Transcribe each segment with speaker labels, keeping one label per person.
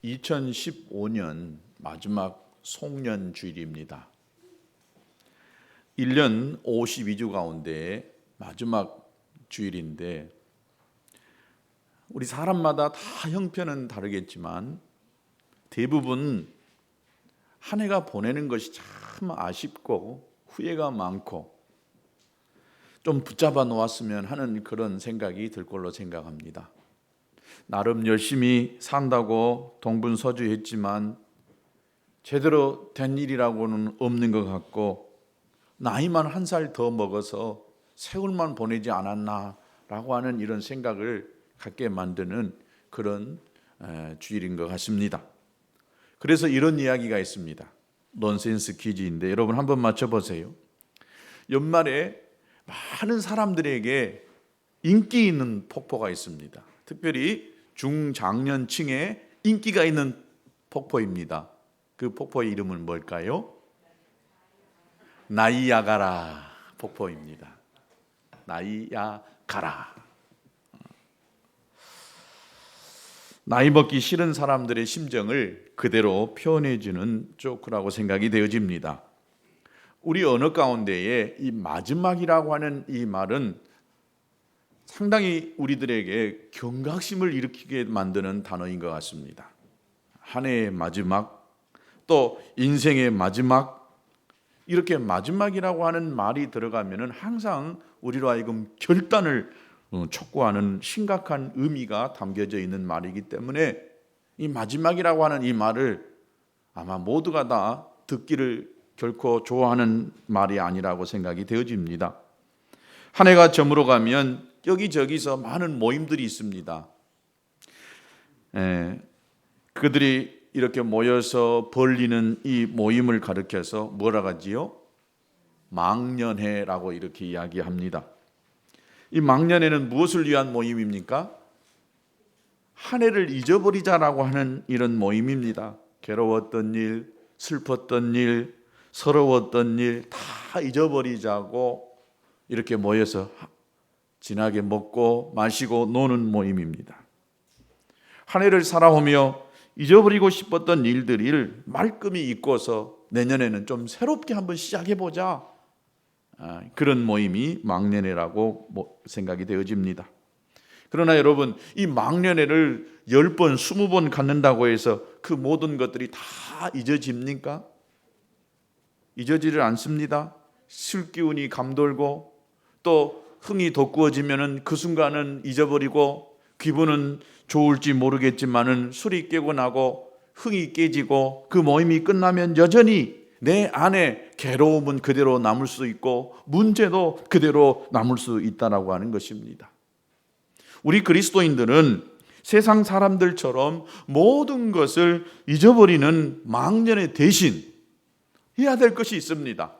Speaker 1: 2015년 마지막 송년 주일입니다. 1년 52주 가운데 마지막 주일인데 우리 사람마다 다 형편은 다르겠지만 대부분 한 해가 보내는 것이 참 아쉽고 후회가 많고 좀 붙잡아 놓았으면 하는 그런 생각이 들 걸로 생각합니다. 나름 열심히 산다고 동분서주했지만 제대로 된 일이라고는 없는 것 같고 나이만 한 살 더 먹어서 세월만 보내지 않았나라고 하는 이런 생각을 갖게 만드는 그런 주일인 것 같습니다. 그래서 이런 이야기가 있습니다. 넌센스 퀴즈인데 여러분 한번 맞춰보세요. 연말에 많은 사람들에게 인기 있는 폭포가 있습니다. 특별히 중장년층에 인기가 있는 폭포입니다. 그 폭포의 이름은 뭘까요? 나이아가라 폭포입니다. 나이아가라. 나이 먹기 싫은 사람들의 심정을 그대로 표현해주는 조크라고 생각이 되어집니다. 우리 언어 가운데에 이 마지막이라고 하는 이 말은 상당히 우리들에게 경각심을 일으키게 만드는 단어인 것 같습니다. 한 해의 마지막, 또 인생의 마지막, 이렇게 마지막이라고 하는 말이 들어가면은 항상 우리로 하여금 결단을 촉구하는 심각한 의미가 담겨져 있는 말이기 때문에 이 마지막이라고 하는 이 말을 아마 모두가 다 듣기를 결코 좋아하는 말이 아니라고 생각이 되어집니다. 한 해가 저물어가면 여기저기서 많은 모임들이 있습니다. 그들이 이렇게 모여서 벌리는 이 모임을 가리켜서 뭐라 하지요? 망년회라고 이렇게 이야기합니다. 이 망년회는 무엇을 위한 모임입니까? 한 해를 잊어버리자라고 하는 이런 모임입니다. 괴로웠던 일, 슬펐던 일, 서러웠던 일 다 잊어버리자고 이렇게 모여서 진하게 먹고 마시고 노는 모임입니다. 한 해를 살아오며 잊어버리고 싶었던 일들을 말끔히 잊고서 내년에는 좀 새롭게 한번 시작해보자, 그런 모임이 망년회라고 생각이 되어집니다. 그러나 여러분, 이 망년회를 10번, 20번 갖는다고 해서 그 모든 것들이 다 잊어집니까? 잊어지를 않습니다. 술기운이 감돌고 또 흥이 돋구어지면은 그 순간은 잊어버리고 기분은 좋을지 모르겠지만은 술이 깨고 나고 흥이 깨지고 그 모임이 끝나면 여전히 내 안에 괴로움은 그대로 남을 수 있고 문제도 그대로 남을 수 있다라고 하는 것입니다. 우리 그리스도인들은 세상 사람들처럼 모든 것을 잊어버리는 망년의 대신 해야 될 것이 있습니다.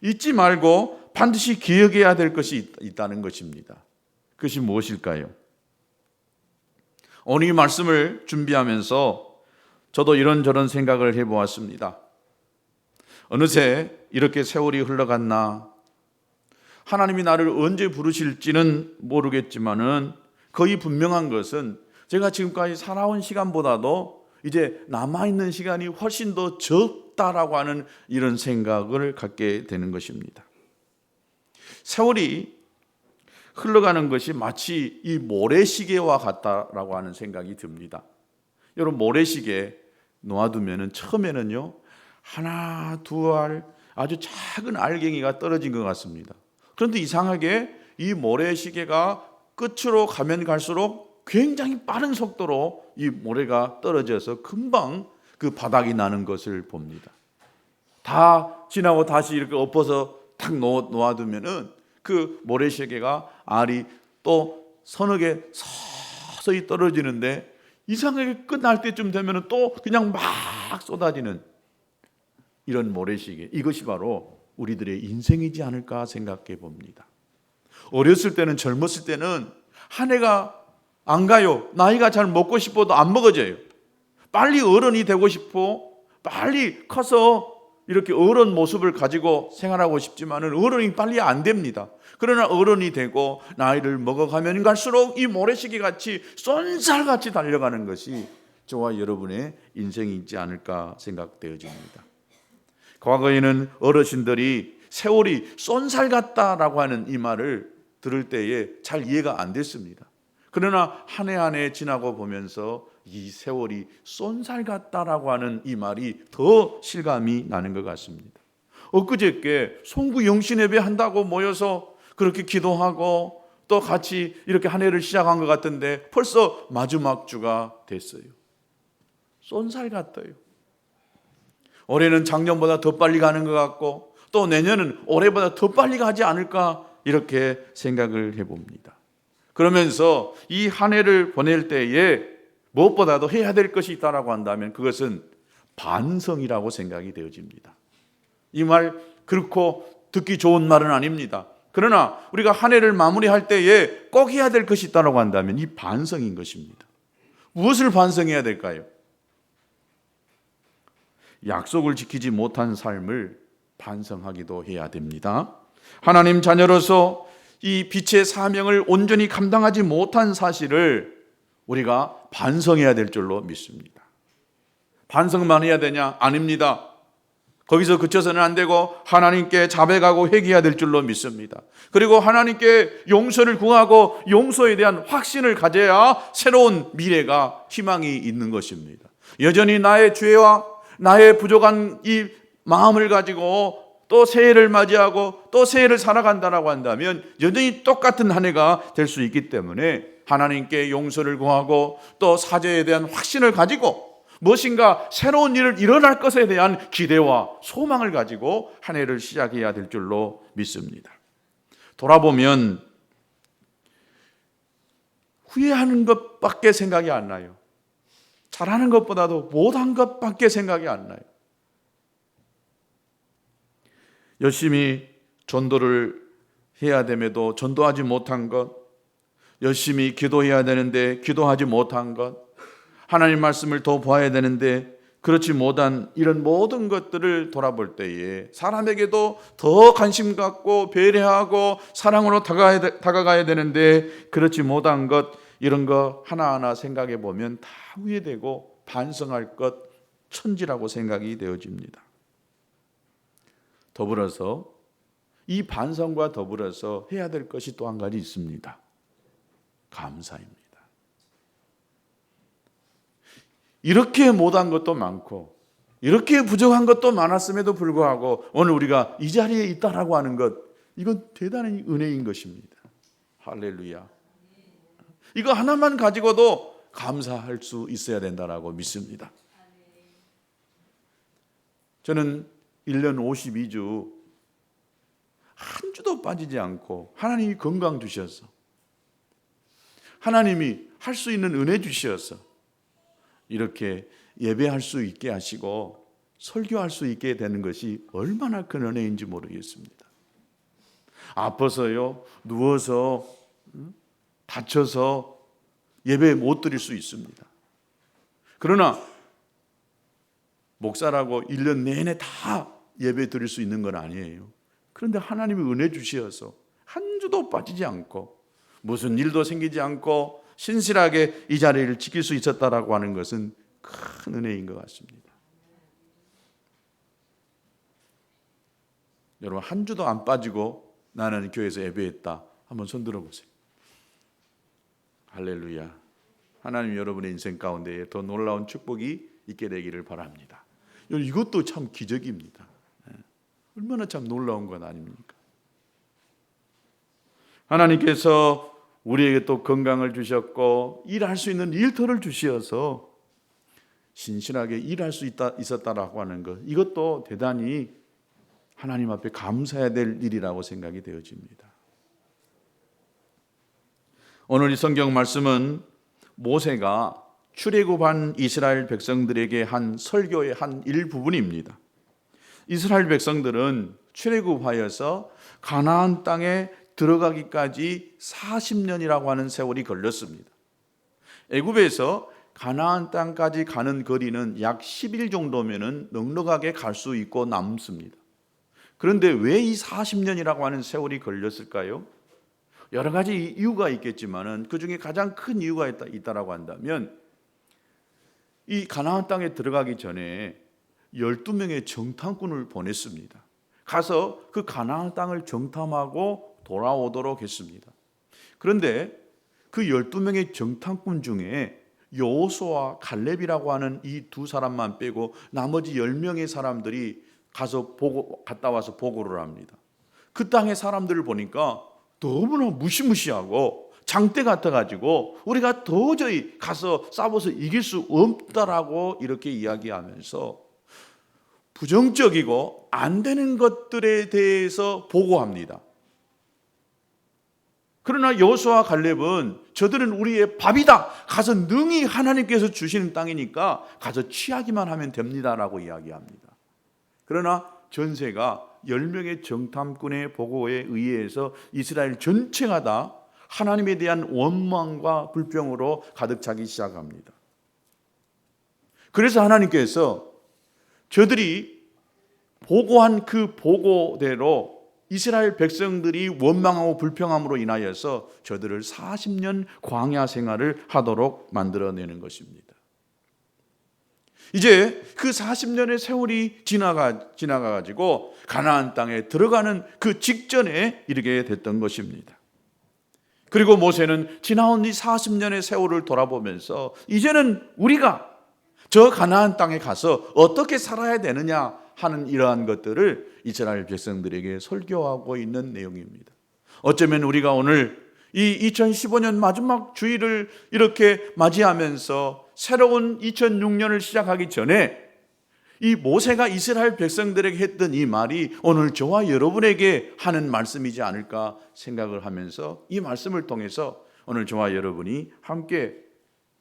Speaker 1: 잊지 말고 반드시 기억해야 될 것이 있다는 것입니다. 그것이 무엇일까요? 오늘 이 말씀을 준비하면서 저도 이런저런 생각을 해보았습니다. 어느새 이렇게 세월이 흘러갔나? 하나님이 나를 언제 부르실지는 모르겠지만은 거의 분명한 것은 제가 지금까지 살아온 시간보다도 이제 남아있는 시간이 훨씬 더 적다라고 하는 이런 생각을 갖게 되는 것입니다. 세월이 흘러가는 것이 마치 이 모래시계와 같다라고 하는 생각이 듭니다. 여러분, 모래시계 놓아두면은 처음에는요 하나 두 알 아주 작은 알갱이가 떨어진 것 같습니다. 그런데 이상하게 이 모래시계가 끝으로 가면 갈수록 굉장히 빠른 속도로 이 모래가 떨어져서 금방 그 바닥이 나는 것을 봅니다. 다 지나고 다시 이렇게 엎어서 탁 놓아두면은 그 모래시계가 알이 또 서너 개 서서히 떨어지는데 이상하게 끝날 때쯤 되면은 또 그냥 막 쏟아지는 이런 모래시계, 이것이 바로 우리들의 인생이지 않을까 생각해 봅니다. 어렸을 때는, 젊었을 때는 한 해가 안 가요. 나이가 잘 먹고 싶어도 안 먹어져요. 빨리 어른이 되고 싶어, 빨리 커서 이렇게 어른 모습을 가지고 생활하고 싶지만은 어른이 빨리 안 됩니다. 그러나 어른이 되고 나이를 먹어가면 갈수록 이 모래시계 같이 쏜살같이 달려가는 것이 저와 여러분의 인생이 있지 않을까 생각되어집니다. 과거에는 어르신들이 세월이 쏜살 같다라고 하는 이 말을 들을 때에 잘 이해가 안 됐습니다. 그러나 한 해 한 해 지나고 보면서 이 세월이 쏜살 같다라고 하는 이 말이 더 실감이 나는 것 같습니다. 엊그저께 송구 영신 예배 한다고 모여서 그렇게 기도하고 또 같이 이렇게 한 해를 시작한 것 같은데 벌써 마지막 주가 됐어요. 쏜살 같아요. 올해는 작년보다 더 빨리 가는 것 같고 또 내년은 올해보다 더 빨리 가지 않을까 이렇게 생각을 해봅니다. 그러면서 이 한 해를 보낼 때에 무엇보다도 해야 될 것이 있다라고 한다면 그것은 반성이라고 생각이 되어집니다. 이 말 그렇고 듣기 좋은 말은 아닙니다. 그러나 우리가 한 해를 마무리할 때에 꼭 해야 될 것이 있다라고 한다면 이 반성인 것입니다. 무엇을 반성해야 될까요? 약속을 지키지 못한 삶을 반성하기도 해야 됩니다. 하나님 자녀로서 이 빛의 사명을 온전히 감당하지 못한 사실을 우리가 반성해야 될 줄로 믿습니다. 반성만 해야 되냐? 아닙니다. 거기서 그쳐서는 안 되고 하나님께 자백하고 회개해야 될 줄로 믿습니다. 그리고 하나님께 용서를 구하고 용서에 대한 확신을 가져야 새로운 미래가 희망이 있는 것입니다. 여전히 나의 죄와 나의 부족한 이 마음을 가지고 또 새해를 맞이하고 또 새해를 살아간다라고 한다면 여전히 똑같은 한 해가 될 수 있기 때문에 하나님께 용서를 구하고 또 사죄에 대한 확신을 가지고 무엇인가 새로운 일을 일어날 것에 대한 기대와 소망을 가지고 한 해를 시작해야 될 줄로 믿습니다. 돌아보면 후회하는 것밖에 생각이 안 나요. 잘하는 것보다도 못한 것밖에 생각이 안 나요. 열심히 전도를 해야 됨에도 전도하지 못한 것, 열심히 기도해야 되는데 기도하지 못한 것, 하나님 말씀을 더 봐야 되는데 그렇지 못한 이런 모든 것들을 돌아볼 때에 사람에게도 더 관심 갖고 배려하고 사랑으로 다가가야 되는데 그렇지 못한 것, 이런 거 하나하나 생각해 보면 다 후회되고 반성할 것 천지라고 생각이 되어집니다. 더불어서 이 반성과 더불어서 해야 될 것이 또 한 가지 있습니다. 감사입니다. 이렇게 못한 것도 많고 이렇게 부족한 것도 많았음에도 불구하고 오늘 우리가 이 자리에 있다라고 하는 것, 이건 대단한 은혜인 것입니다. 할렐루야. 이거 하나만 가지고도 감사할 수 있어야 된다라고 믿습니다. 저는 1년 52주 한 주도 빠지지 않고 하나님이 건강 주셔서 하나님이 할 수 있는 은혜 주셔서 이렇게 예배할 수 있게 하시고 설교할 수 있게 되는 것이 얼마나 큰 은혜인지 모르겠습니다. 아파서요, 누워서 다쳐서 예배 못 드릴 수 있습니다. 그러나 목사라고 1년 내내 다 예배 드릴 수 있는 건 아니에요. 그런데 하나님이 은혜 주시어서 한 주도 빠지지 않고 무슨 일도 생기지 않고 신실하게 이 자리를 지킬 수 있었다라고 하는 것은 큰 은혜인 것 같습니다. 여러분, 한 주도 안 빠지고 나는 교회에서 예배했다, 한번 손 들어보세요. 할렐루야. 하나님 여러분의 인생 가운데 더 놀라운 축복이 있게 되기를 바랍니다. 이것도 참 기적입니다. 얼마나 참 놀라운 건 아닙니까? 하나님께서 우리에게 또 건강을 주셨고 일할 수 있는 일터를 주시어서 신실하게 일할 수 있었다라고 하는 것, 이것도 대단히 하나님 앞에 감사해야 될 일이라고 생각이 되어집니다. 오늘 이 성경 말씀은 모세가 출애굽한 이스라엘 백성들에게 한 설교의 한 일부분입니다. 이스라엘 백성들은 출애굽하여서 가나안 땅에 들어가기까지 40년이라고 하는 세월이 걸렸습니다. 애굽에서 가나안 땅까지 가는 거리는 약 10일 정도면은 넉넉하게 갈 수 있고 남습니다. 그런데 왜 이 40년이라고 하는 세월이 걸렸을까요? 여러 가지 이유가 있겠지만은 그 중에 가장 큰 이유가 있다라고 한다면 이 가나안 땅에 들어가기 전에 12명의 정탐꾼을 보냈습니다. 가서 그 가나안 땅을 정탐하고 돌아오도록 했습니다. 그런데 그 12명의 정탐꾼 중에 여호수아와 갈렙이라고 하는 이 두 사람만 빼고 나머지 10명의 사람들이 갔다 와서 보고를 합니다. 그 땅의 사람들을 보니까 너무나 무시무시하고 장대 같아가지고 우리가 도저히 가서 싸워서 이길 수 없다라고 이렇게 이야기하면서 부정적이고 안 되는 것들에 대해서 보고합니다. 그러나 여호수아와 갈렙은 저들은 우리의 밥이다. 가서 능히 하나님께서 주시는 땅이니까 가서 취하기만 하면 됩니다라고 이야기합니다. 그러나 전세가 10명의 정탐꾼의 보고에 의해서 이스라엘 전체가 다 하나님에 대한 원망과 불평으로 가득 차기 시작합니다. 그래서 하나님께서 저들이 보고한 그 보고대로 이스라엘 백성들이 원망하고 불평함으로 인하여서 저들을 40년 광야 생활을 하도록 만들어내는 것입니다. 이제 그 40년의 세월이 지나가가지고 가나안 땅에 들어가는 그 직전에 이르게 됐던 것입니다. 그리고 모세는 지나온 이 40년의 세월을 돌아보면서 이제는 우리가 저 가나안 땅에 가서 어떻게 살아야 되느냐 하는 이러한 것들을 이스라엘 백성들에게 설교하고 있는 내용입니다. 어쩌면 우리가 오늘 이 2015년 마지막 주일을 이렇게 맞이하면서 새로운 2006년을 시작하기 전에 이 모세가 이스라엘 백성들에게 했던 이 말이 오늘 저와 여러분에게 하는 말씀이지 않을까 생각을 하면서 이 말씀을 통해서 오늘 저와 여러분이 함께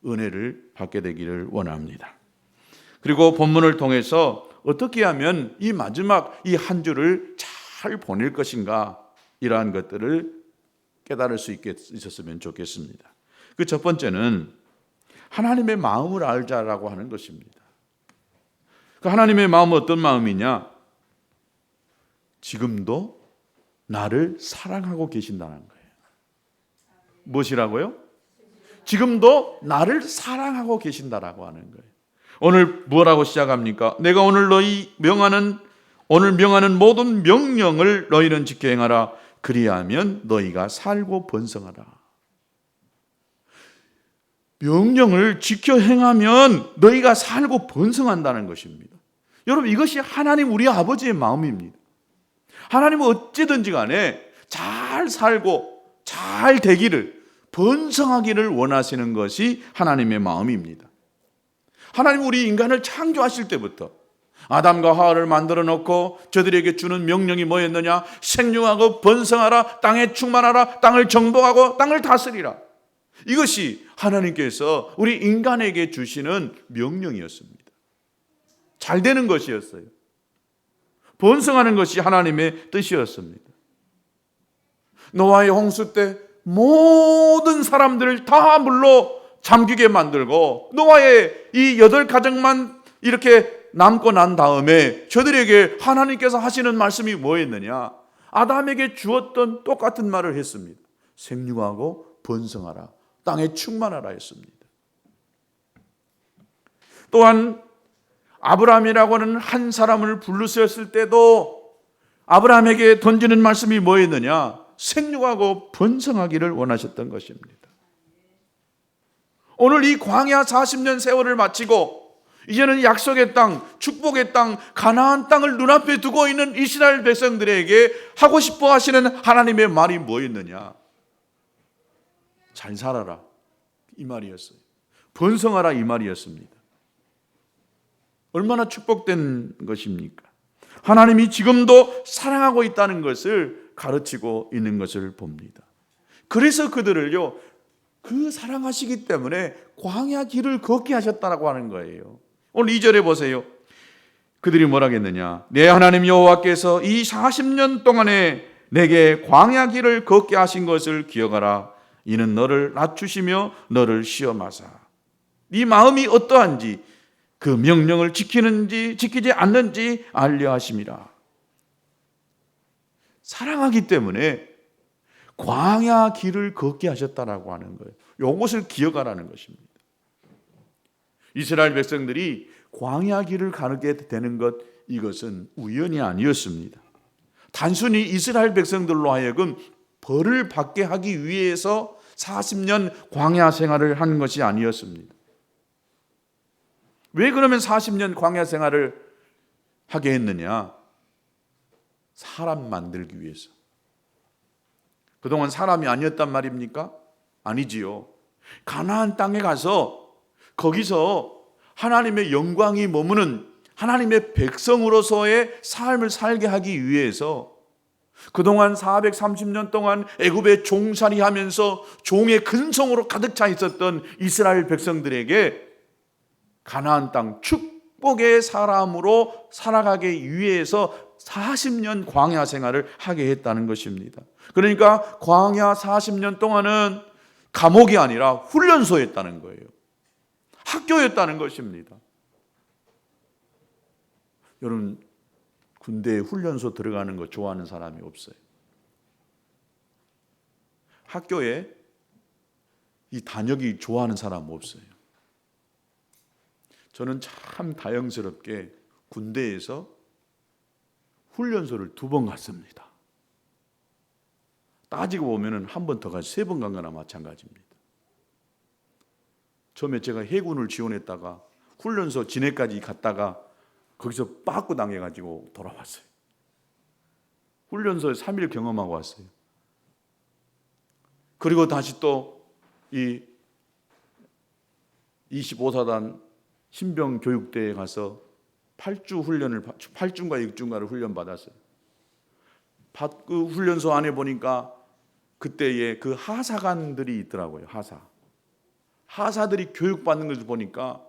Speaker 1: 은혜를 받게 되기를 원합니다. 그리고 본문을 통해서 어떻게 하면 이 마지막 이 한 주를 잘 보낼 것인가 이러한 것들을 깨달을 수 있었으면 좋겠습니다. 그 첫 번째는 하나님의 마음을 알자라고 하는 것입니다. 그 하나님의 마음은 어떤 마음이냐? 지금도 나를 사랑하고 계신다는 거예요. 무엇이라고요? 지금도 나를 사랑하고 계신다라고 하는 거예요. 오늘 뭐라고 시작합니까? 내가 오늘 명하는 모든 명령을 너희는 지켜 행하라. 그리하면 너희가 살고 번성하라. 명령을 지켜 행하면 너희가 살고 번성한다는 것입니다. 여러분, 이것이 하나님 우리 아버지의 마음입니다. 하나님은 어찌든지 간에 잘 살고 잘 되기를, 번성하기를 원하시는 것이 하나님의 마음입니다. 하나님 우리 인간을 창조하실 때부터 아담과 하와를 만들어 놓고 저들에게 주는 명령이 뭐였느냐? 생육하고 번성하라, 땅에 충만하라, 땅을 정복하고 땅을 다스리라. 이것이 하나님께서 우리 인간에게 주시는 명령이었습니다. 잘 되는 것이었어요. 번성하는 것이 하나님의 뜻이었습니다. 노아의 홍수 때 모든 사람들을 다 물로 잠기게 만들고 노아의 이 8가정만 이렇게 남고 난 다음에 저들에게 하나님께서 하시는 말씀이 뭐였느냐? 아담에게 주었던 똑같은 말을 했습니다. 생육하고 번성하라, 땅에 충만하라 했습니다. 또한 아브라함이라고 하는 한 사람을 부르셨을 때도 아브라함에게 던지는 말씀이 뭐였느냐? 생육하고 번성하기를 원하셨던 것입니다. 오늘 이 광야 40년 세월을 마치고 이제는 약속의 땅, 축복의 땅, 가나안 땅을 눈앞에 두고 있는 이스라엘 백성들에게 하고 싶어 하시는 하나님의 말이 뭐였느냐? 잘 살아라, 이 말이었어요. 번성하라, 이 말이었습니다. 얼마나 축복된 것입니까? 하나님이 지금도 사랑하고 있다는 것을 가르치고 있는 것을 봅니다. 그래서 그들을요, 그 사랑하시기 때문에 광야 길을 걷게 하셨다라고 하는 거예요. 오늘 2절에 보세요. 그들이 뭐라 했느냐? 내 하나님 여호와께서 이 40년 동안에 내게 광야 길을 걷게 하신 것을 기억하라. 이는 너를 낮추시며 너를 시험하사 네 마음이 어떠한지 그 명령을 지키는지 지키지 않는지 알려 하심이라. 사랑하기 때문에 광야 길을 걷게 하셨다라고 하는 거예요. 이것을 기억하라는 것입니다. 이스라엘 백성들이 광야 길을 가게 되는 것, 이것은 우연이 아니었습니다. 단순히 이스라엘 백성들로 하여금 벌을 받게 하기 위해서 40년 광야 생활을 한 것이 아니었습니다. 왜 그러면 40년 광야 생활을 하게 했느냐? 사람 만들기 위해서. 그동안 사람이 아니었단 말입니까? 아니지요. 가나안 땅에 가서 거기서 하나님의 영광이 머무는 하나님의 백성으로서의 삶을 살게 하기 위해서 그동안 430년 동안 애굽에 종살이 하면서 종의 근성으로 가득 차 있었던 이스라엘 백성들에게 가나안 땅 축복의 사람으로 살아가기 위해서 40년 광야 생활을 하게 했다는 것입니다. 그러니까 광야 40년 동안은 감옥이 아니라 훈련소였다는 거예요. 학교였다는 것입니다. 여러분, 군대에 훈련소 들어가는 거 좋아하는 사람이 없어요. 학교에 이 단역이 좋아하는 사람 없어요. 저는 참 다행스럽게 군대에서 훈련소를 2번 갔습니다. 따지고 보면 한 번 더 가서 3번 간 거나 마찬가지입니다. 처음에 제가 해군을 지원했다가 훈련소 진해까지 갔다가 거기서 빠꾸 당해가지고 돌아왔어요. 훈련소에 3일 경험하고 왔어요. 그리고 다시 또 이 25사단 신병교육대에 가서 8주인가 6주인가를 훈련받았어요. 그 훈련소 안에 보니까 그때에 그 하사관들이 있더라고요. 하사들이 교육받는 것을 보니까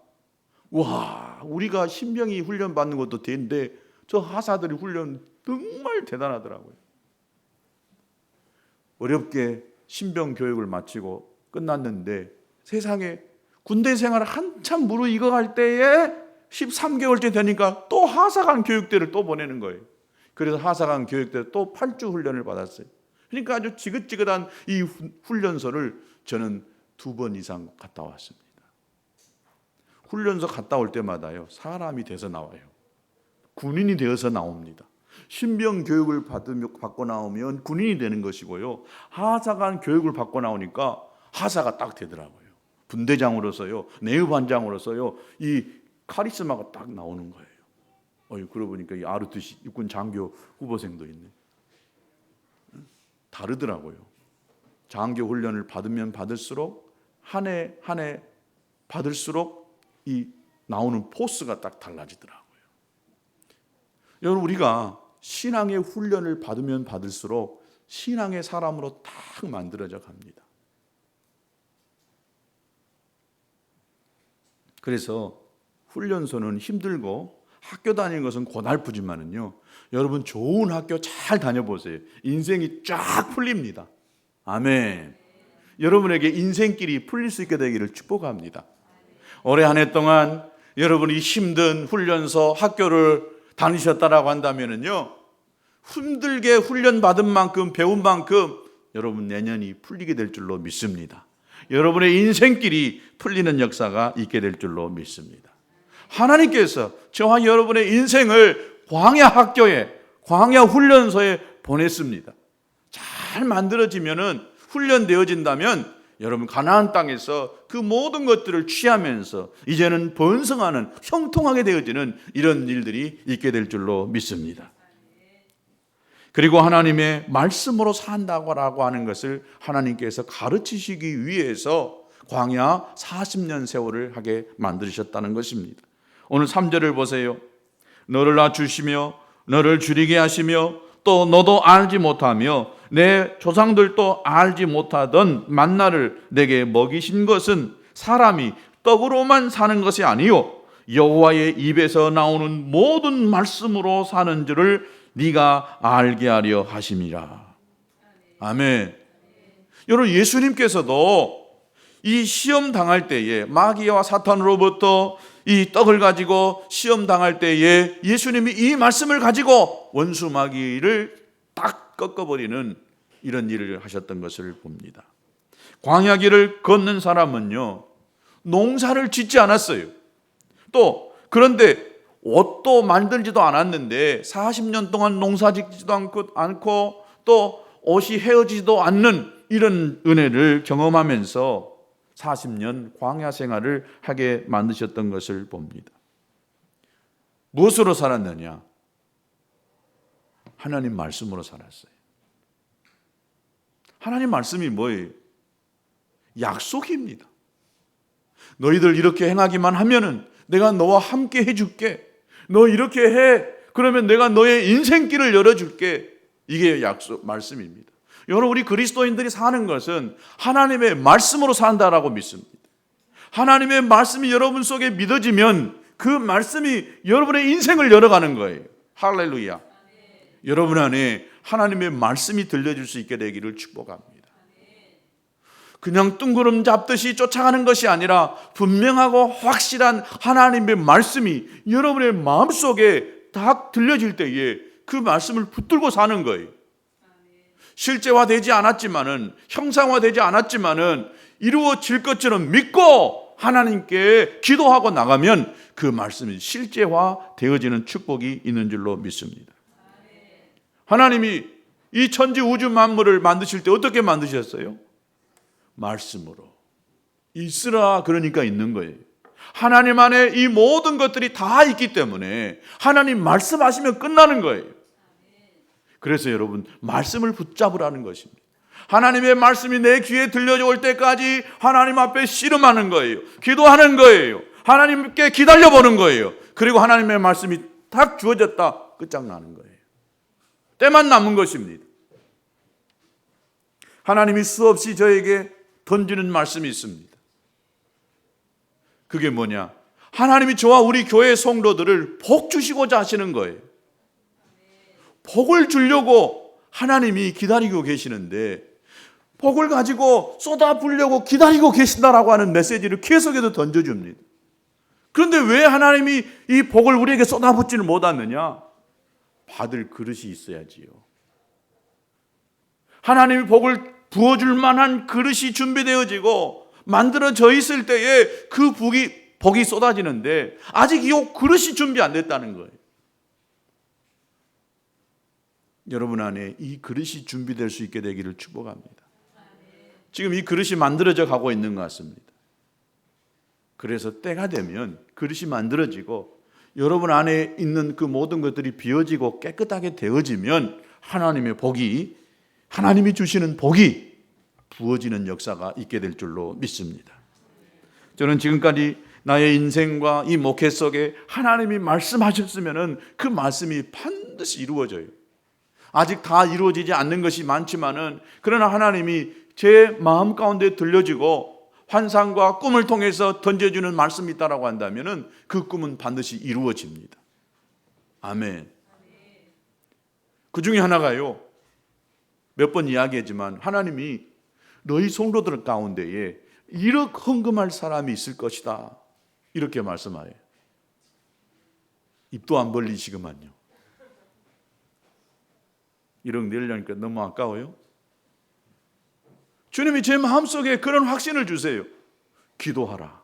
Speaker 1: 와, 우리가 신병이 훈련받는 것도 되는데 저 하사들이 훈련 정말 대단하더라고요. 어렵게 신병 교육을 마치고 끝났는데 세상에 군대 생활을 한참 무르익어갈 때에 13개월째 되니까 또 하사관 교육대를 또 보내는 거예요. 그래서 하사관 교육대 또 8주 훈련을 받았어요. 그러니까 아주 지긋지긋한 이 훈련소를 저는 2번 이상 갔다 왔습니다. 훈련소 갔다 올 때마다요, 사람이 돼서 나와요. 군인이 되어서 나옵니다. 신병 교육을 받고 나오면 군인이 되는 것이고요, 하사관 교육을 받고 나오니까 하사가 딱 되더라고요. 분대장으로서요, 내유반장으로서요, 이 카리스마가 딱 나오는 거예요. 그러고 보니까 이 아르투시 육군 장교 후보생도 있네. 다르더라고요. 장교 훈련을 받으면 받을수록 한 해 받을수록 이 나오는 포스가 딱 달라지더라고요. 여러분, 우리가 신앙의 훈련을 받으면 받을수록 신앙의 사람으로 딱 만들어져 갑니다. 그래서 훈련소는 힘들고 학교 다니는 것은 고달프지만은요, 여러분 좋은 학교 잘 다녀보세요. 인생이 쫙 풀립니다. 아멘. 여러분에게 인생길이 풀릴 수 있게 되기를 축복합니다. 올해 한 해 동안 여러분이 힘든 훈련소 학교를 다니셨다라고 한다면은요, 힘들게 훈련받은 만큼 배운 만큼 여러분 내년이 풀리게 될 줄로 믿습니다. 여러분의 인생길이 풀리는 역사가 있게 될 줄로 믿습니다. 하나님께서 저와 여러분의 인생을 광야 학교에, 광야 훈련소에 보냈습니다. 잘 만들어지면은, 훈련되어진다면 여러분 가나안 땅에서 그 모든 것들을 취하면서 이제는 번성하는, 형통하게 되어지는 이런 일들이 있게 될 줄로 믿습니다. 그리고 하나님의 말씀으로 산다고 하는 것을 하나님께서 가르치시기 위해서 광야 40년 세월을 하게 만드셨다는 것입니다. 오늘 3절을 보세요. 너를 낮추시며 너를 줄이게 하시며 또 너도 알지 못하며 내 조상들도 알지 못하던 만나를 내게 먹이신 것은 사람이 떡으로만 사는 것이 아니요 여호와의 입에서 나오는 모든 말씀으로 사는 줄을 네가 알게 하려 하심이라. 아멘. 여러분, 예수님께서도 이 시험 당할 때에, 마귀와 사탄으로부터 이 떡을 가지고 시험 당할 때에 예수님이 이 말씀을 가지고 원수 마귀를 딱 꺾어버리는 이런 일을 하셨던 것을 봅니다. 광야 길을 걷는 사람은요, 농사를 짓지 않았어요. 또 그런데 옷도 만들지도 않았는데 40년 동안 농사 짓지도 않고 또 옷이 헤어지지도 않는 이런 은혜를 경험하면서 40년 광야 생활을 하게 만드셨던 것을 봅니다. 무엇으로 살았느냐? 하나님 말씀으로 살았어요. 하나님 말씀이 뭐예요? 약속입니다. 너희들 이렇게 행하기만 하면은 내가 너와 함께 해줄게. 너 이렇게 해. 그러면 내가 너의 인생길을 열어줄게. 이게 약속 말씀입니다. 여러분, 우리 그리스도인들이 사는 것은 하나님의 말씀으로 산다라고 믿습니다. 하나님의 말씀이 여러분 속에 믿어지면 그 말씀이 여러분의 인생을 열어가는 거예요. 할렐루야. 여러분 안에 하나님의 말씀이 들려줄 수 있게 되기를 축복합니다. 그냥 뜬구름 잡듯이 쫓아가는 것이 아니라 분명하고 확실한 하나님의 말씀이 여러분의 마음속에 딱 들려질 때에 그 말씀을 붙들고 사는 거예요. 실제화되지 않았지만은, 형상화되지 않았지만은 이루어질 것처럼 믿고 하나님께 기도하고 나가면 그 말씀이 실제화되어지는 축복이 있는 줄로 믿습니다. 하나님이 이 천지 우주 만물을 만드실 때 어떻게 만드셨어요? 말씀으로. 있으라 그러니까 있는 거예요. 하나님 안에 이 모든 것들이 다 있기 때문에 하나님 말씀하시면 끝나는 거예요. 그래서 여러분, 말씀을 붙잡으라는 것입니다. 하나님의 말씀이 내 귀에 들려올 때까지 하나님 앞에 씨름하는 거예요. 기도하는 거예요. 하나님께 기다려보는 거예요. 그리고 하나님의 말씀이 딱 주어졌다, 끝장나는 거예요. 때만 남은 것입니다. 하나님이 수없이 저에게 던지는 말씀이 있습니다. 그게 뭐냐? 하나님이 저와 우리 교회 성도들을 복 주시고자 하시는 거예요. 복을 주려고 하나님이 기다리고 계시는데 복을 가지고 쏟아 부으려고 기다리고 계신다라고 하는 메시지를 계속해서 던져줍니다. 그런데 왜 하나님이 이 복을 우리에게 쏟아붓지를 못하느냐? 받을 그릇이 있어야지요. 하나님이 복을 부어줄 만한 그릇이 준비되어지고 만들어져 있을 때에 그 복이 쏟아지는데 아직 이 그릇이 준비 안 됐다는 거예요. 여러분 안에 이 그릇이 준비될 수 있게 되기를 축복합니다. 지금 이 그릇이 만들어져 가고 있는 것 같습니다. 그래서 때가 되면 그릇이 만들어지고 여러분 안에 있는 그 모든 것들이 비워지고 깨끗하게 되어지면 하나님의 복이, 하나님이 주시는 복이 부어지는 역사가 있게 될 줄로 믿습니다. 저는 지금까지 나의 인생과 이 목회 속에 하나님이 말씀하셨으면 그 말씀이 반드시 이루어져요. 아직 다 이루어지지 않는 것이 많지만은 그러나 하나님이 제 마음 가운데 들려지고 환상과 꿈을 통해서 던져주는 말씀이 있다라고 한다면은 그 꿈은 반드시 이루어집니다. 아멘. 그 중에 하나가요, 몇 번 이야기했지만 하나님이 너희 성도들 가운데에 1억 헌금할 사람이 있을 것이다, 이렇게 말씀하여요. 입도 안 벌리시구만요. 1억 내려니까 너무 아까워요. 주님이 제 마음속에 그런 확신을 주세요. 기도하라.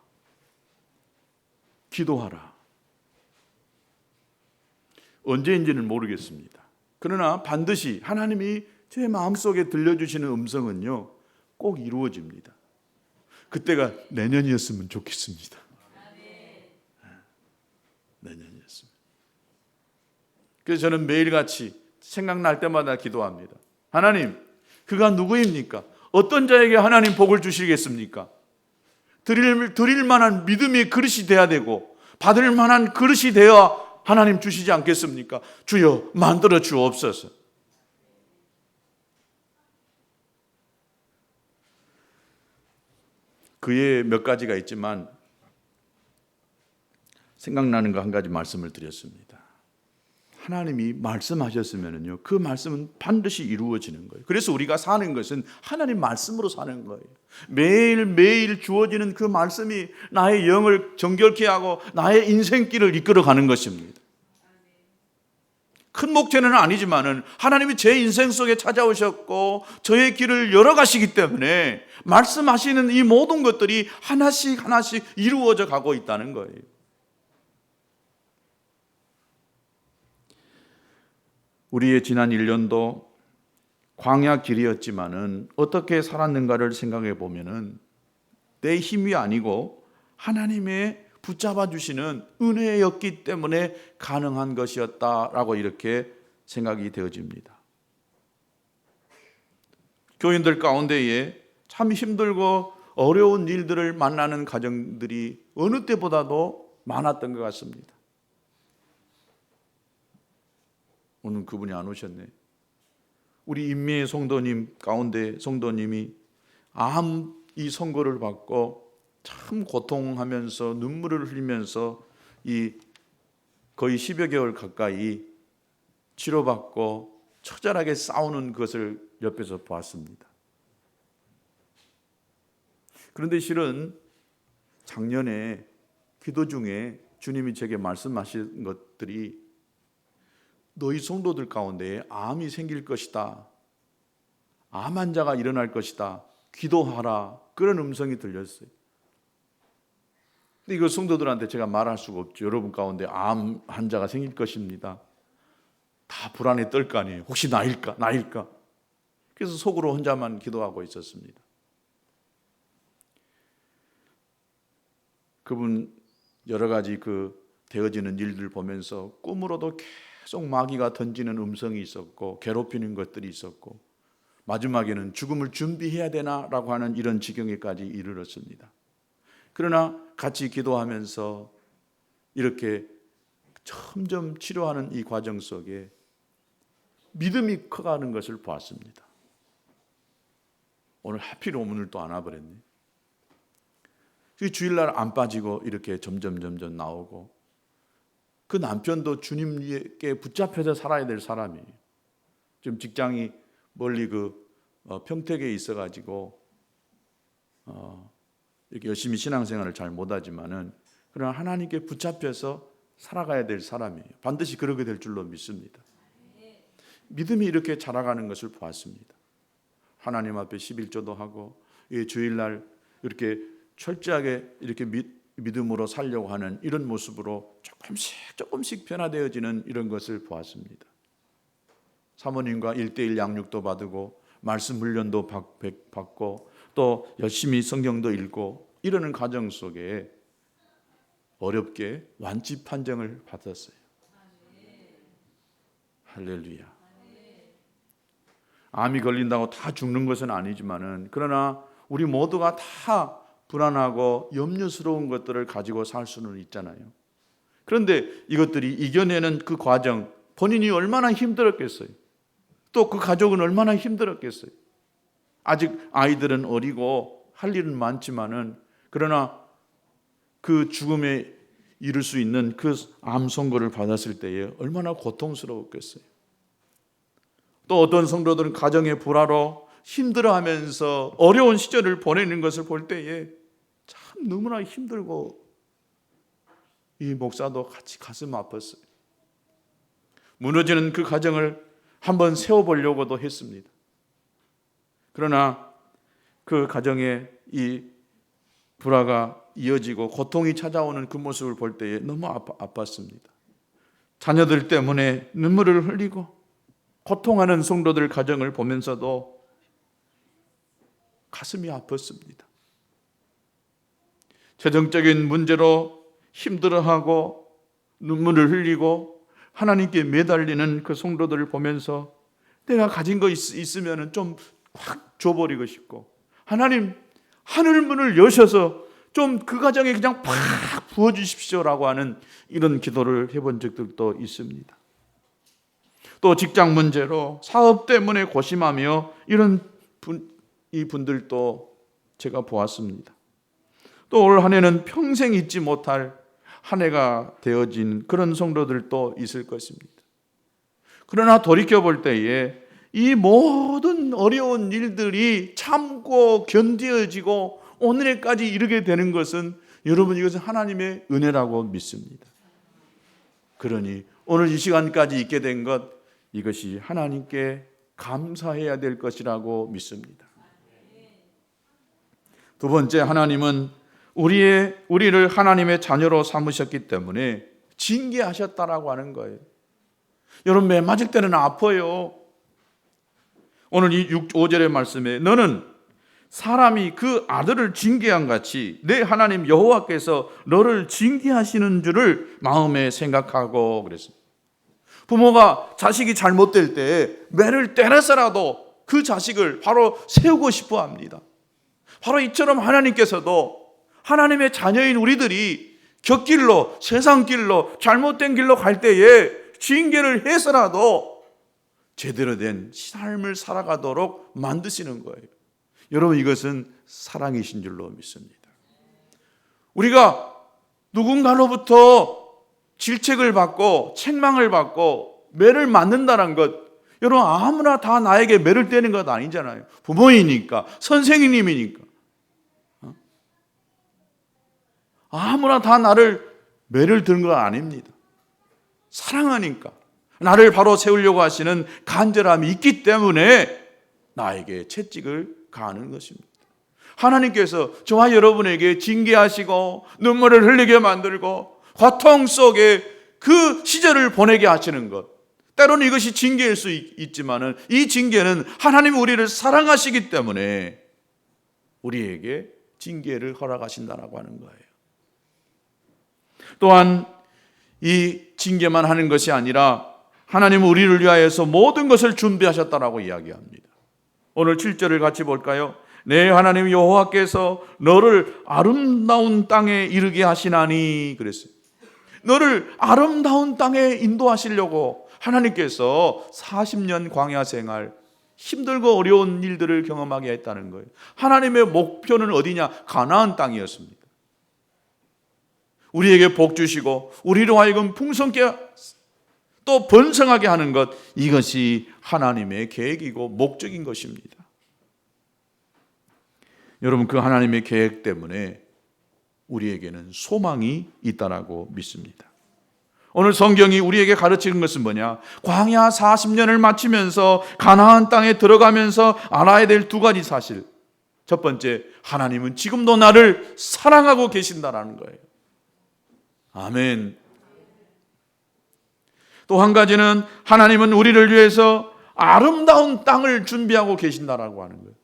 Speaker 1: 기도하라. 언제인지는 모르겠습니다. 그러나 반드시 하나님이 제 마음속에 들려주시는 음성은요, 꼭 이루어집니다. 그때가 내년이었으면 좋겠습니다. 내년이었으면. 그래서 저는 매일같이 생각날 때마다 기도합니다. 하나님, 그가 누구입니까? 어떤 자에게 하나님 복을 주시겠습니까? 드릴 만한 믿음의 그릇이 돼야 되고 받을 만한 그릇이 되어야 하나님 주시지 않겠습니까? 주여 만들어 주옵소서. 그의 몇 가지가 있지만 생각나는 거 한 가지 말씀을 드렸습니다. 하나님이 말씀하셨으면요, 그 말씀은 반드시 이루어지는 거예요. 그래서 우리가 사는 것은 하나님 말씀으로 사는 거예요. 매일매일 주어지는 그 말씀이 나의 영을 정결케 하고 나의 인생길을 이끌어가는 것입니다. 큰 목표는 아니지만은 하나님이 제 인생 속에 찾아오셨고 저의 길을 열어가시기 때문에 말씀하시는 이 모든 것들이 하나씩 하나씩 이루어져 가고 있다는 거예요. 우리의 지난 1년도 광야 길이었지만은 어떻게 살았는가를 생각해 보면은 내 힘이 아니고 하나님의 붙잡아 주시는 은혜였기 때문에 가능한 것이었다라고 이렇게 생각이 되어집니다. 교인들 가운데에 참 힘들고 어려운 일들을 만나는 가정들이 어느 때보다도 많았던 것 같습니다. 오늘 그분이 안 오셨네. 우리 인미의 성도님 가운데 성도님이 암 이 선고를 받고 참 고통하면서 눈물을 흘리면서 이 거의 10여 개월 가까이 치료받고 처절하게 싸우는 것을 옆에서 보았습니다. 그런데 실은 작년에 기도 중에 주님이 제게 말씀하신 것들이 너희 성도들 가운데 암이 생길 것이다. 암 환자가 일어날 것이다. 기도하라. 그런 음성이 들렸어요. 근데 이거 성도들한테 제가 말할 수가 없죠. 여러분 가운데 암 환자가 생길 것입니다. 다 불안에 떨 거 아니에요. 혹시 나일까? 그래서 속으로 혼자만 기도하고 있었습니다. 그분 여러 가지 되어지는 일들 보면서 꿈으로도 계속 마귀가 던지는 음성이 있었고 괴롭히는 것들이 있었고 마지막에는 죽음을 준비해야 되나라고 하는 이런 지경에까지 이르렀습니다. 그러나 같이 기도하면서 이렇게 점점 치료하는 이 과정 속에 믿음이 커가는 것을 보았습니다. 오늘 하필 오늘 또 안 와버렸네. 주일날 안 빠지고 이렇게 점점 나오고 그 남편도 주님께 붙잡혀서 살아야 될 사람이에요. 지금 직장이 멀리 평택에 있어가지고 이렇게 열심히 신앙생활을 잘 못하지만은 그러나 하나님께 붙잡혀서 살아가야 될 사람이에요. 반드시 그렇게 될 줄로 믿습니다. 믿음이 이렇게 자라가는 것을 보았습니다. 하나님 앞에 11조도 하고 주일날 이렇게 철저하게 이렇게 믿음으로 살려고 하는 이런 모습으로 조금씩 변화되어지는 이런 것을 보았습니다. 사모님과 1:1 양육도 받고 말씀 훈련도 받고 또 열심히 성경도 읽고 이러는 과정 속에 어렵게 완치 판정을 받았어요. 할렐루야. 암이 걸린다고 다 죽는 것은 아니지만은 그러나 우리 모두가 다 불안하고 염려스러운 것들을 가지고 살 수는 있잖아요. 그런데 이것들이 이겨내는 그 과정, 본인이 얼마나 힘들었겠어요. 또 그 가족은 얼마나 힘들었겠어요. 아직 아이들은 어리고 할 일은 많지만은 그러나 그 죽음에 이를 수 있는 그 암 선고를 받았을 때에 얼마나 고통스러웠겠어요. 또 어떤 성도들은 가정의 불화로 힘들어하면서 어려운 시절을 보내는 것을 볼 때에 참 너무나 힘들고 이 목사도 같이 가슴 아팠어요. 무너지는 그 가정을 한번 세워보려고도 했습니다. 그러나 그 가정에 이 불화가 이어지고 고통이 찾아오는 그 모습을 볼 때에 너무 아팠습니다. 자녀들 때문에 눈물을 흘리고 고통하는 성도들 가정을 보면서도 가슴이 아팠습니다. 재정적인 문제로 힘들어하고 눈물을 흘리고 하나님께 매달리는 그 성도들을 보면서 내가 가진 거 있으면 좀 확 줘버리고 싶고 하나님 하늘 문을 여셔서 좀 그 가정에 그냥 팍 부어주십시오라고 하는 이런 기도를 해본 적들도 있습니다. 또 직장 문제로 사업 때문에 고심하며 이런 이 분들도 제가 보았습니다. 또 올 한 해는 평생 잊지 못할 한 해가 되어진 그런 성도들도 있을 것입니다. 그러나 돌이켜볼 때에 이 모든 어려운 일들이 참고 견뎌지고 오늘에까지 이르게 되는 것은 여러분 이것은 하나님의 은혜라고 믿습니다. 그러니 오늘 이 시간까지 있게 된 것 이것이 하나님께 감사해야 될 것이라고 믿습니다. 두 번째, 하나님은 우리를 하나님의 자녀로 삼으셨기 때문에 징계하셨다라고 하는 거예요. 여러분, 매 맞을 때는 아파요. 오늘 이 5절의 말씀에 너는 사람이 그 아들을 징계한 같이 내 하나님 여호와께서 너를 징계하시는 줄을 마음에 생각하고 그랬습니다. 부모가 자식이 잘못될 때 매를 때려서라도 그 자식을 바로 세우고 싶어 합니다. 바로 이처럼 하나님께서도 하나님의 자녀인 우리들이 곁길로, 세상 길로, 잘못된 길로 갈 때에 징계를 해서라도 제대로 된 삶을 살아가도록 만드시는 거예요. 여러분, 이것은 사랑이신 줄로 믿습니다. 우리가 누군가로부터 질책을 받고 책망을 받고 매를 맞는다는 것, 여러분, 아무나 다 나에게 매를 때리는 것 아니잖아요. 부모이니까, 선생님이니까. 아무나 다 나를 매를 드는 건 아닙니다. 사랑하니까, 나를 바로 세우려고 하시는 간절함이 있기 때문에 나에게 채찍을 가하는 것입니다. 하나님께서 저와 여러분에게 징계하시고 눈물을 흘리게 만들고 고통 속에 그 시절을 보내게 하시는 것, 때로는 이것이 징계일 수 있지만 이 징계는 하나님 우리를 사랑하시기 때문에 우리에게 징계를 허락하신다라고 하는 거예요. 또한 이 징계만 하는 것이 아니라 하나님은 우리를 위하여서 모든 것을 준비하셨다라고 이야기합니다. 오늘 7절을 같이 볼까요? 내 하나님 여호와께서 너를 아름다운 땅에 이르게 하시나니 그랬어요. 너를 아름다운 땅에 인도하시려고 하나님께서 40년 광야 생활, 힘들고 어려운 일들을 경험하게 했다는 거예요. 하나님의 목표는 어디냐? 가나안 땅이었습니다. 우리에게 복 주시고 우리로 하여금 풍성케 또 번성하게 하는 것, 이것이 하나님의 계획이고 목적인 것입니다. 여러분, 그 하나님의 계획 때문에 우리에게는 소망이 있다라고 믿습니다. 오늘 성경이 우리에게 가르치는 것은 뭐냐? 광야 40년을 마치면서 가나안 땅에 들어가면서 알아야 될 두 가지 사실. 첫 번째, 하나님은 지금도 나를 사랑하고 계신다라는 거예요. 아멘. 또 한 가지는 하나님은 우리를 위해서 아름다운 땅을 준비하고 계신다라고 하는 거예요.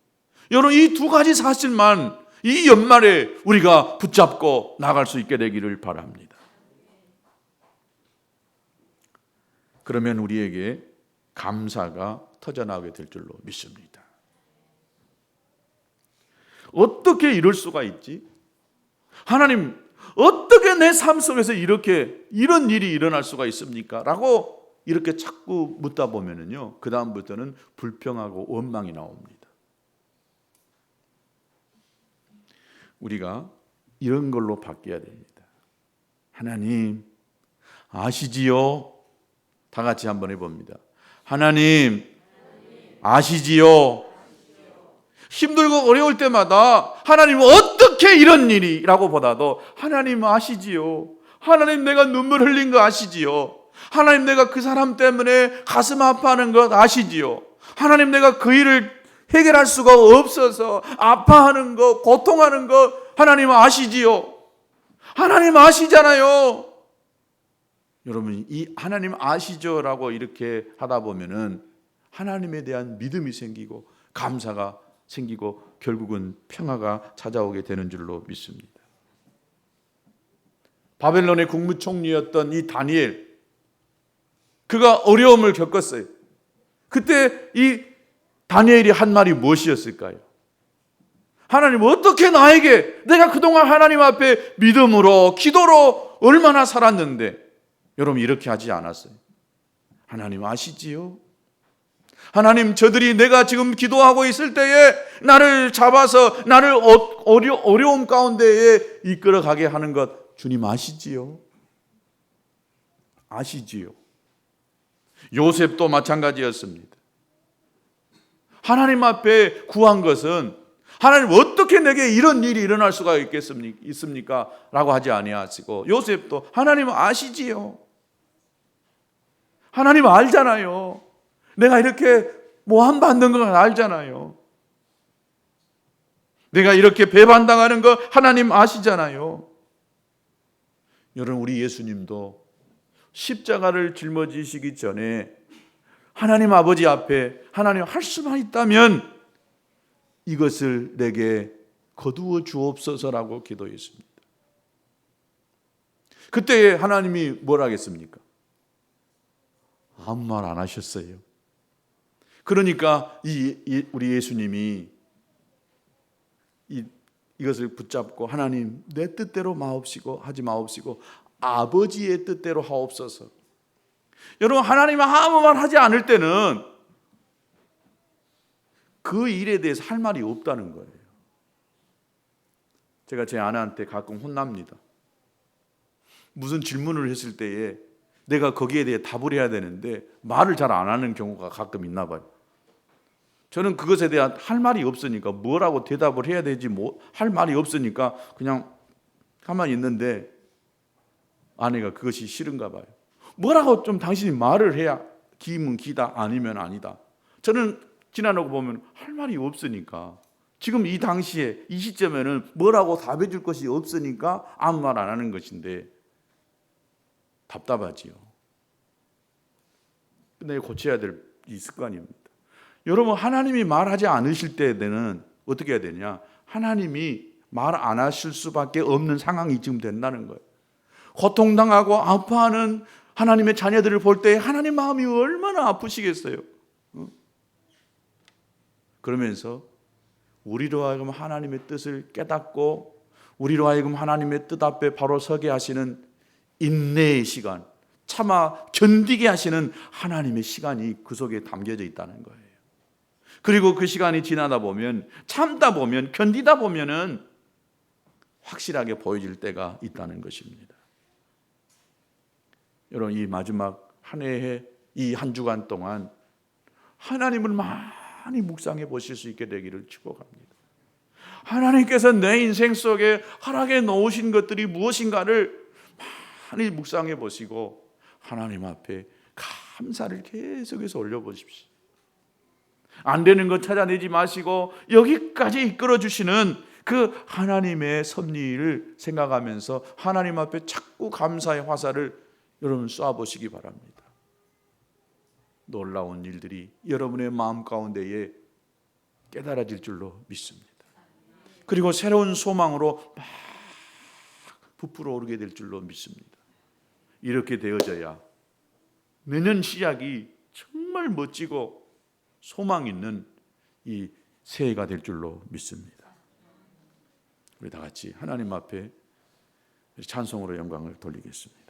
Speaker 1: 여러분, 이 두 가지 사실만 이 연말에 우리가 붙잡고 나갈 수 있게 되기를 바랍니다. 그러면 우리에게 감사가 터져나오게 될 줄로 믿습니다. 어떻게 이럴 수가 있지? 하나님, 어떻게 내 삶 속에서 이런 일이 일어날 수가 있습니까? 라고 이렇게 자꾸 묻다 보면은요, 그 다음부터는 불평하고 원망이 나옵니다. 우리가 이런 걸로 바뀌어야 됩니다. 하나님, 아시지요? 다 같이 한번 해봅니다. 하나님, 아시지요? 힘들고 어려울 때마다 하나님 어떻게 이런 일이라고 보다도 하나님 아시지요? 하나님, 내가 눈물 흘린 거 아시지요? 하나님, 내가 그 사람 때문에 가슴 아파하는 것 아시지요? 하나님, 내가 그 일을 해결할 수가 없어서 아파하는 거, 고통하는 거 하나님 아시지요? 하나님 아시잖아요. 여러분, 이 하나님 아시죠라고 이렇게 하다 보면은 하나님에 대한 믿음이 생기고 감사가 생기고 결국은 평화가 찾아오게 되는 줄로 믿습니다. 바벨론의 국무총리였던 이 다니엘, 그가 어려움을 겪었어요. 그때 이 다니엘이 한 말이 무엇이었을까요? 하나님, 어떻게 나에게, 내가 그동안 하나님 앞에 믿음으로 기도로 얼마나 살았는데, 여러분 이렇게 하지 않았어요. 하나님 아시지요? 하나님, 저들이 내가 지금 기도하고 있을 때에 나를 잡아서 나를 어려움 가운데에 이끌어가게 하는 것 주님 아시지요? 아시지요? 요셉도 마찬가지였습니다. 하나님 앞에 구한 것은 하나님, 어떻게 내게 이런 일이 일어날 수가 있습니까? 라고 하지 아니하시고, 요셉도 하나님 아시지요? 하나님 알잖아요. 내가 이렇게 모함 받는 건 알잖아요. 내가 이렇게 배반당하는 거 하나님 아시잖아요. 여러분, 우리 예수님도 십자가를 짊어지시기 전에 하나님 아버지 앞에 하나님 할 수만 있다면 이것을 내게 거두어 주옵소서라고 기도했습니다. 그때 하나님이 뭘 하겠습니까? 아무 말 안 하셨어요. 그러니까 우리 예수님이 이것을 붙잡고 하나님 내 뜻대로 마옵시고 하지 마옵시고 아버지의 뜻대로 하옵소서. 여러분, 하나님은 아무 말 하지 않을 때는 그 일에 대해서 할 말이 없다는 거예요. 제가 제 아내한테 가끔 혼납니다. 무슨 질문을 했을 때에 내가 거기에 대해 답을 해야 되는데 말을 잘 안 하는 경우가 가끔 있나 봐요. 저는 그것에 대한 할 말이 없으니까 뭐라고 대답을 해야 되지 할 말이 없으니까 그냥 가만히 있는데 아내가 그것이 싫은가 봐요. 뭐라고 좀 당신이 말을 해야 기면 기다 아니면 아니다. 저는 지나고 보면 할 말이 없으니까 지금 이 당시에 이 시점에는 뭐라고 답해 줄 것이 없으니까 아무 말 안 하는 것인데 답답하지요. 근데 고쳐야 될 이 습관입니다. 여러분, 하나님이 말하지 않으실 때에는 어떻게 해야 되냐? 하나님이 말 안 하실 수밖에 없는 상황이 지금 된다는 거예요. 고통당하고 아파하는 하나님의 자녀들을 볼 때 하나님 마음이 얼마나 아프시겠어요. 그러면서 우리로 하여금 하나님의 뜻을 깨닫고 우리로 하여금 하나님의 뜻 앞에 바로 서게 하시는 인내의 시간, 참아 견디게 하시는 하나님의 시간이 그 속에 담겨져 있다는 거예요. 그리고 그 시간이 지나다 보면, 참다 보면, 견디다 보면은 확실하게 보여질 때가 있다는 것입니다. 여러분, 이 마지막 한 해의 이 한 주간 동안 하나님을 많이 묵상해 보실 수 있게 되기를 축복합니다. 하나님께서 내 인생 속에 허락해 놓으신 것들이 무엇인가를 많이 묵상해 보시고 하나님 앞에 감사를 계속해서 올려보십시오. 안 되는 것 찾아내지 마시고 여기까지 이끌어 주시는 그 하나님의 섭리를 생각하면서 하나님 앞에 자꾸 감사의 화살을 여러분 쏴보시기 바랍니다. 놀라운 일들이 여러분의 마음 가운데에 깨달아질 줄로 믿습니다. 그리고 새로운 소망으로 막 부풀어 오르게 될 줄로 믿습니다. 이렇게 되어져야 내년 시작이 정말 멋지고 소망 있는 이 새해가 될 줄로 믿습니다. 우리 다 같이 하나님 앞에 찬송으로 영광을 돌리겠습니다.